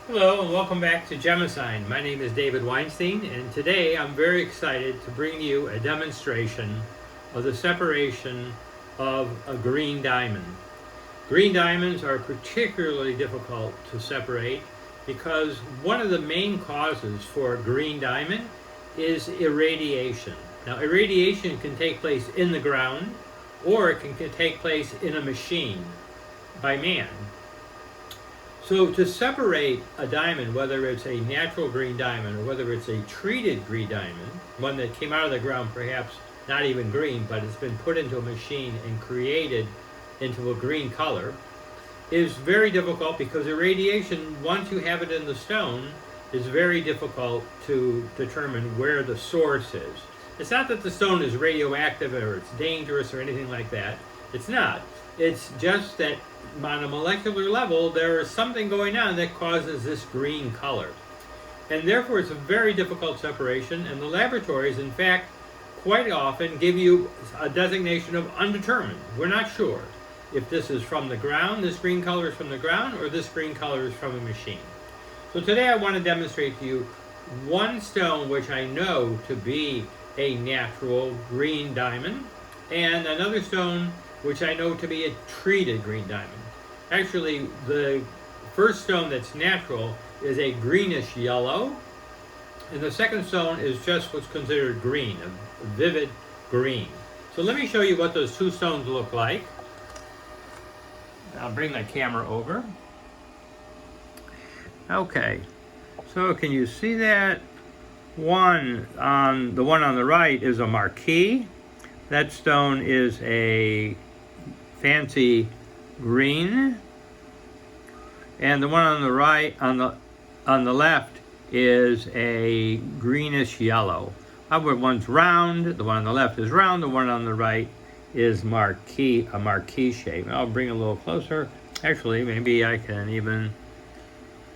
Hello and welcome back to Gemasign. My name is David Weinstein, and today I'm very excited to bring you a demonstration of the separation of a green diamond. Green diamonds are particularly difficult to separate because one of the main causes for a green diamond is irradiation. Now, irradiation can take place in the ground or it can take place in a machine by man. So to separate a diamond, whether it's a natural green diamond or whether it's a treated green diamond, one that came out of the ground perhaps not even green, but it's been put into a machine and created into a green color, is very difficult because irradiation, once you have it in the stone, is very difficult to determine where the source is. It's not that the stone is radioactive or it's dangerous or anything like that. It's not. It's just that on a molecular level, there is something going on that causes this green color. And therefore, it's a very difficult separation, and the laboratories, in fact, quite often give you a designation of undetermined. We're not sure if this is from the ground, this green color is from the ground, or this green color is from a machine. So today I want to demonstrate to you one stone which I know to be a natural green diamond, and another stone which I know to be a treated green diamond. Actually, the first stone that's natural is a greenish yellow, and the second stone is just what's considered green, a vivid green. So let me show you what those two stones look like. I'll bring the camera over. Okay, so can you see that? The one on the right is a marquise. That stone is a fancy green, and the one on the right, on the left, is a greenish yellow. One's round, the one on the left is round, the one on the right is a marquise shape. I'll bring it a little closer. Actually, maybe I can even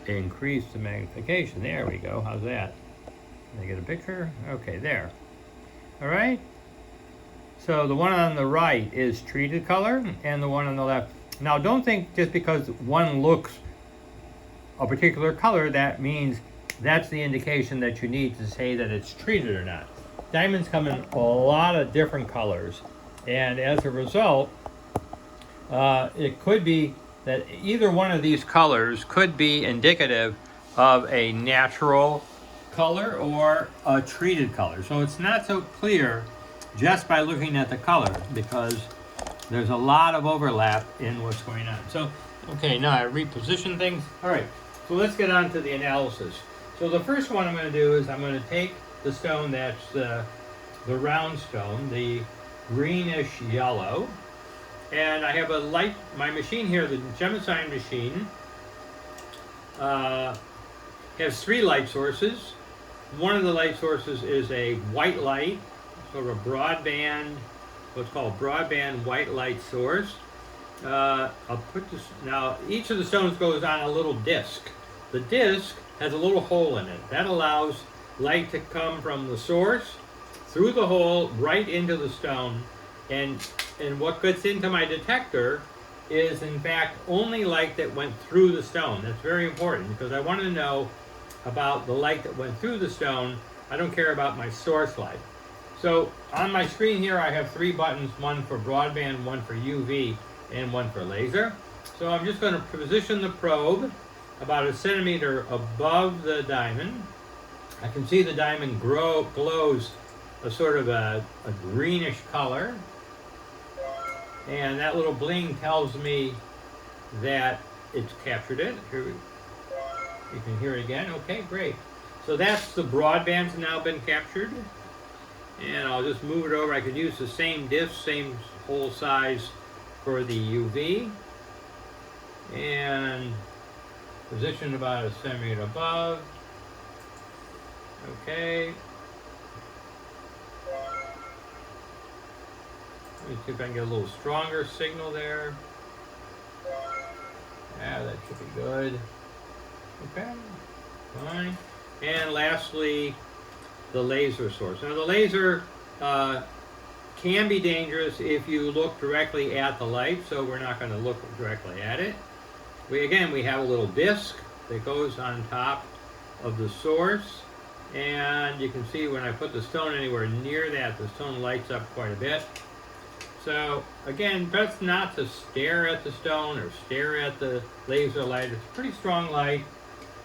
increase the magnification. There we go. How's that? Can I get a picture? Okay, there. All right. So the one on the right is treated color, and the one on the left. Now, don't think just because one looks a particular color, that means that's the indication that you need to say that it's treated or not. Diamonds come in a lot of different colors, and as a result, it could be that either one of these colors could be indicative of a natural color or a treated color. So it's not so clear just by looking at the color, because there's a lot of overlap in what's going on. So, okay, now I reposition things. All right, so let's get on to the analysis. So the first one I'm going to do is I'm going to take the stone that's the round stone, the greenish yellow, and I have my machine here, the Gemasign machine, has three light sources. One of the light sources is a white light, sort of a broadband, what's called broadband white light source. I'll put this, now each of the stones goes on a little disc. The disc has a little hole in it. That allows light to come from the source through the hole right into the stone, and what gets into my detector is in fact only light that went through the stone. That's very important because I want to know about the light that went through the stone. I don't care about my source light. So on my screen here I have three buttons, one for broadband, one for UV, and one for laser. So I'm just going to position the probe about a centimeter above the diamond. I can see the diamond glows a sort of a greenish color, and that little bling tells me that it's captured it. Here you can hear it again. Okay, great. So that's the broadband's now been captured. And I'll just move it over. I could use the same disc, same hole size for the UV. And position about a centimeter above. Okay. Let me see if I can get a little stronger signal there. Yeah, that should be good. Okay, fine. And lastly, the laser source. Now the laser can be dangerous if you look directly at the light, so we're not going to look directly at it. We have a little disc that goes on top of the source. And you can see when I put the stone anywhere near that, the stone lights up quite a bit. So again, best not to stare at the stone or stare at the laser light. It's a pretty strong light.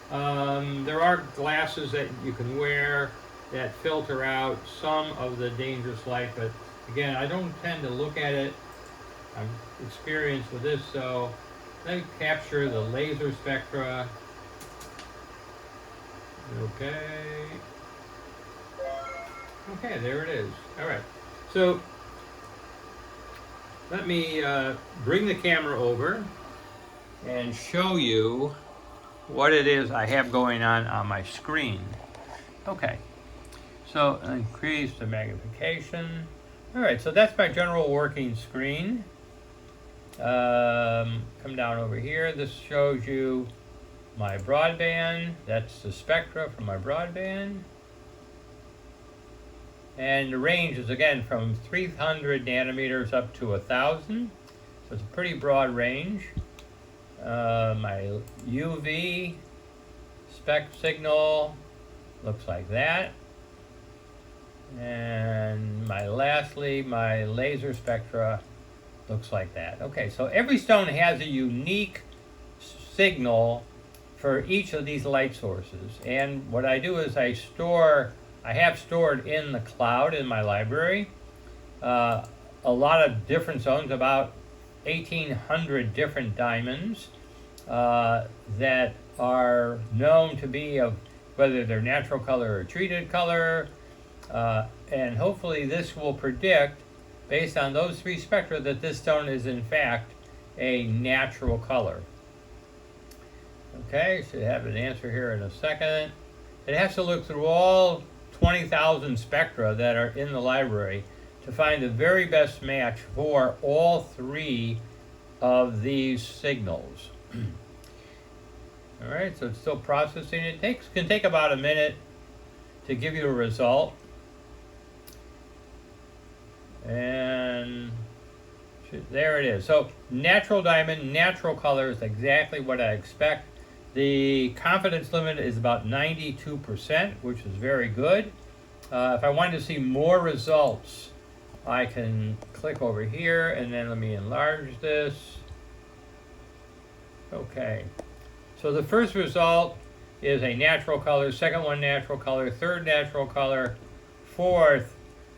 There are glasses that you can wear that filter out some of the dangerous light, but again, I don't tend to look at it. I'm experienced with this, so let me capture the laser spectra. Okay. Okay, there it is. All right. So let me bring the camera over and show you what it is I have going on my screen. Okay. So increase the magnification. All right, so that's my general working screen. Come down over here. This shows you my broadband. That's the spectra from my broadband. And the range is again from 300 nanometers up to 1,000. So it's a pretty broad range. My UV spec signal looks like that. And lastly, my laser spectra looks like that. Okay, so every stone has a unique signal for each of these light sources. And what I do is I have stored in the cloud in my library a lot of different zones, about 1,800 different diamonds that are known to be of whether they're natural color or treated color. And hopefully this will predict, based on those three spectra, that this stone is in fact a natural color. Okay, should have an answer here in a second. It has to look through all 20,000 spectra that are in the library to find the very best match for all three of these signals. All right, so it's still processing. It can take about a minute to give you a result. And there it is. So natural diamond, natural color is exactly what I expect. The confidence limit is about 92%, which is very good. If I wanted to see more results, I can click over here and then let me enlarge this. Okay. So the first result is a natural color, second one natural color, third natural color, fourth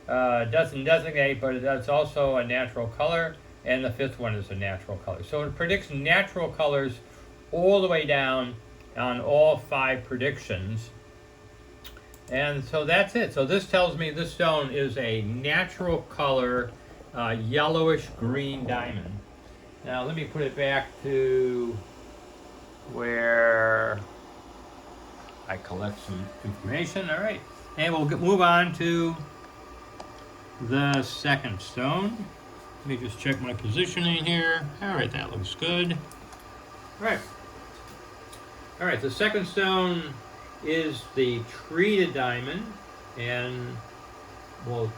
doesn't designate, but that's also a natural color, and the fifth one is a natural color. So it predicts natural colors all the way down on all 5 predictions. And so that's it. So this tells me this stone is a natural color, yellowish green diamond. Now let me put it back to where I collect some information. All right, and we'll move on to the second stone. Let me just check my positioning here. All right, that looks good. All right. All right, the second stone is the treated diamond, and we'll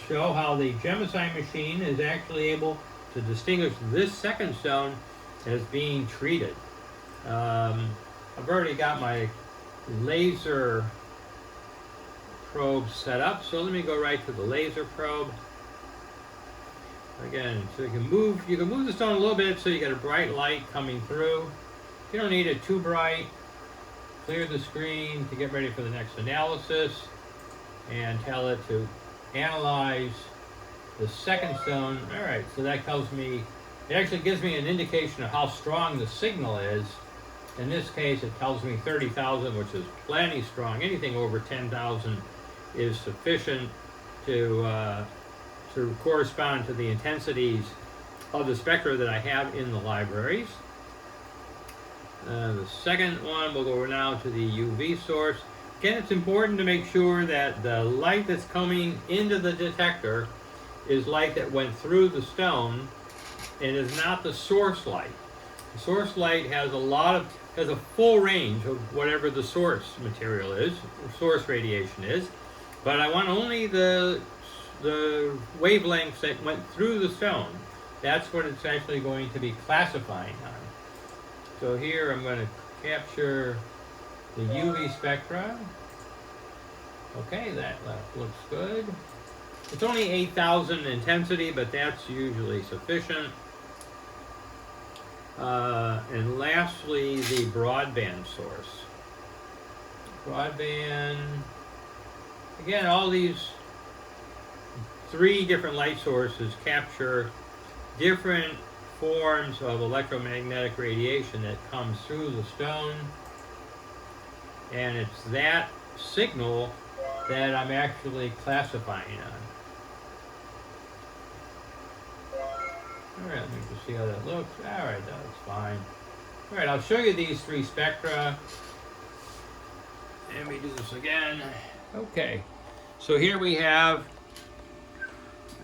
show how the Gemasign machine is actually able to distinguish this second stone as being treated. I've already got my laser probe set up, so let me go right to the laser probe. Again, so you can move the stone a little bit so you get a bright light coming through. You don't need it too bright. Clear the screen to get ready for the next analysis and tell it to analyze the second stone. All right, so that tells me, it actually gives me an indication of how strong the signal is. In this case, it tells me 30,000, which is plenty strong. Anything over 10,000 is sufficient to correspond to the intensities of the spectra that I have in the libraries. The second one, we'll go now to the UV source. Again, it's important to make sure that the light that's coming into the detector is light that went through the stone and is not the source light. The source light has a full range of whatever the source material is, or source radiation is, but I want only the wavelengths that went through the stone. That's what it's actually going to be classifying on. So here I'm going to capture the UV spectra. Okay, that looks good. It's only 8,000 intensity, but that's usually sufficient. And lastly, the broadband source. Broadband, again, all these 3 different light sources capture different forms of electromagnetic radiation that comes through the stone, and it's that signal that I'm actually classifying on. Alright, let me just see how that looks. Alright, that's fine. Alright, I'll show you these 3 spectra. Let me do this again. Okay, so here we have,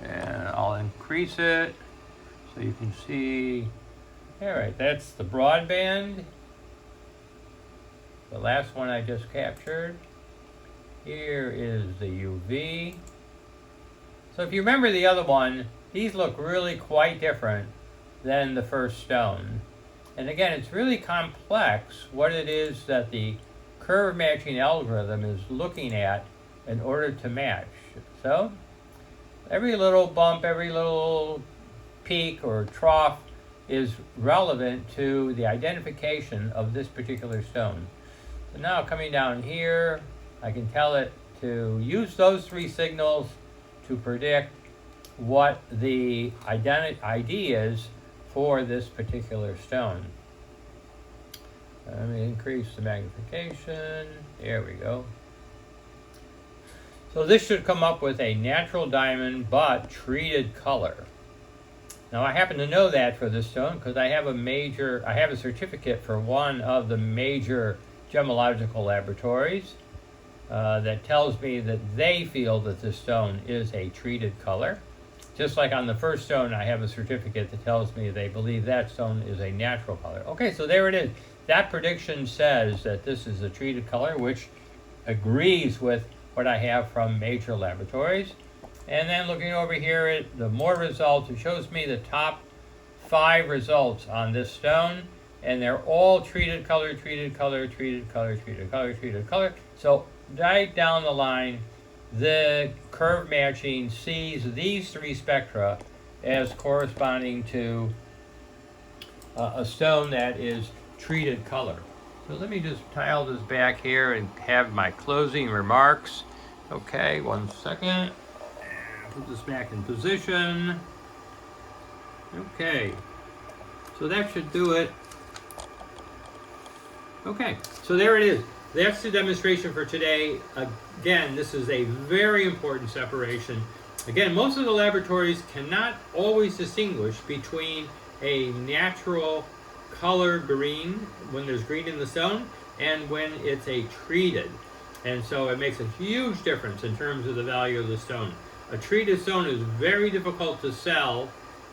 and I'll increase it so you can see. Alright, that's the broadband. The last one I just captured. Here is the UV. So if you remember the other one, these look really quite different than the first stone. And again, it's really complex what it is that the curve matching algorithm is looking at in order to match. So every little bump, every little peak or trough is relevant to the identification of this particular stone. So now coming down here, I can tell it to use those 3 signals to predict what the ID is for this particular stone. Let me increase the magnification. There we go. So this should come up with a natural diamond but treated color. Now I happen to know that for this stone because I have a certificate for one of the major gemological laboratories that tells me that they feel that this stone is a treated color. Just like on the first stone, I have a certificate that tells me they believe that stone is a natural color. Okay, so there it is. That prediction says that this is a treated color, which agrees with what I have from major laboratories. And then looking over here at the more results, it shows me the top 5 results on this stone, and they're all treated color, treated color, treated color, treated color, treated color. So right down the line, the curve matching sees these 3 spectra as corresponding to a stone that is treated color. So let me just tile this back here and have my closing remarks. Okay, 1 second. Put this back in position. Okay, so that should do it. Okay, so there it is. That's the demonstration for today. Again, this is a very important separation. Again, most of the laboratories cannot always distinguish between a natural color green, when there's green in the stone, and when it's a treated. And so it makes a huge difference in terms of the value of the stone. A treated stone is very difficult to sell,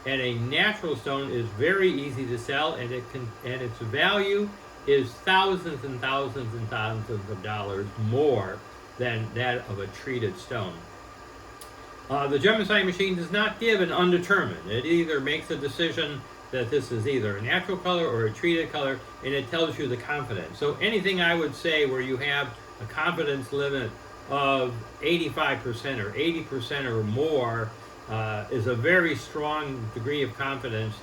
and a natural stone is very easy to sell, and its value is thousands and thousands and thousands of dollars more than that of a treated stone. The Gemasign machine does not give an undetermined. It either makes a decision that this is either a natural color or a treated color, and it tells you the confidence. So anything I would say where you have a confidence limit of 85% or 80% or more is a very strong degree of confidence.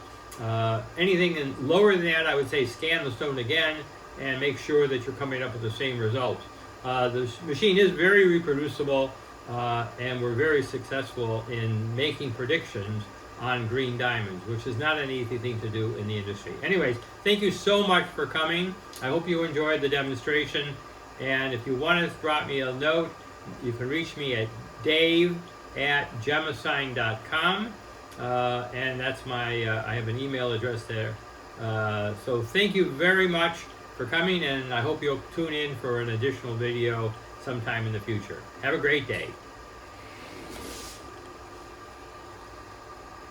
Anything lower than that, I would say scan the stone again and make sure that you're coming up with the same results. The machine is very reproducible, and we're very successful in making predictions on green diamonds, which is not an easy thing to do in the industry. Anyways, thank you so much for coming. I hope you enjoyed the demonstration. And if you want to drop me a note, you can reach me at dave@gemasign.com. And that's my, I have an email address there. So thank you very much for coming, and I hope you'll tune in for an additional video sometime in the future. Have a great day.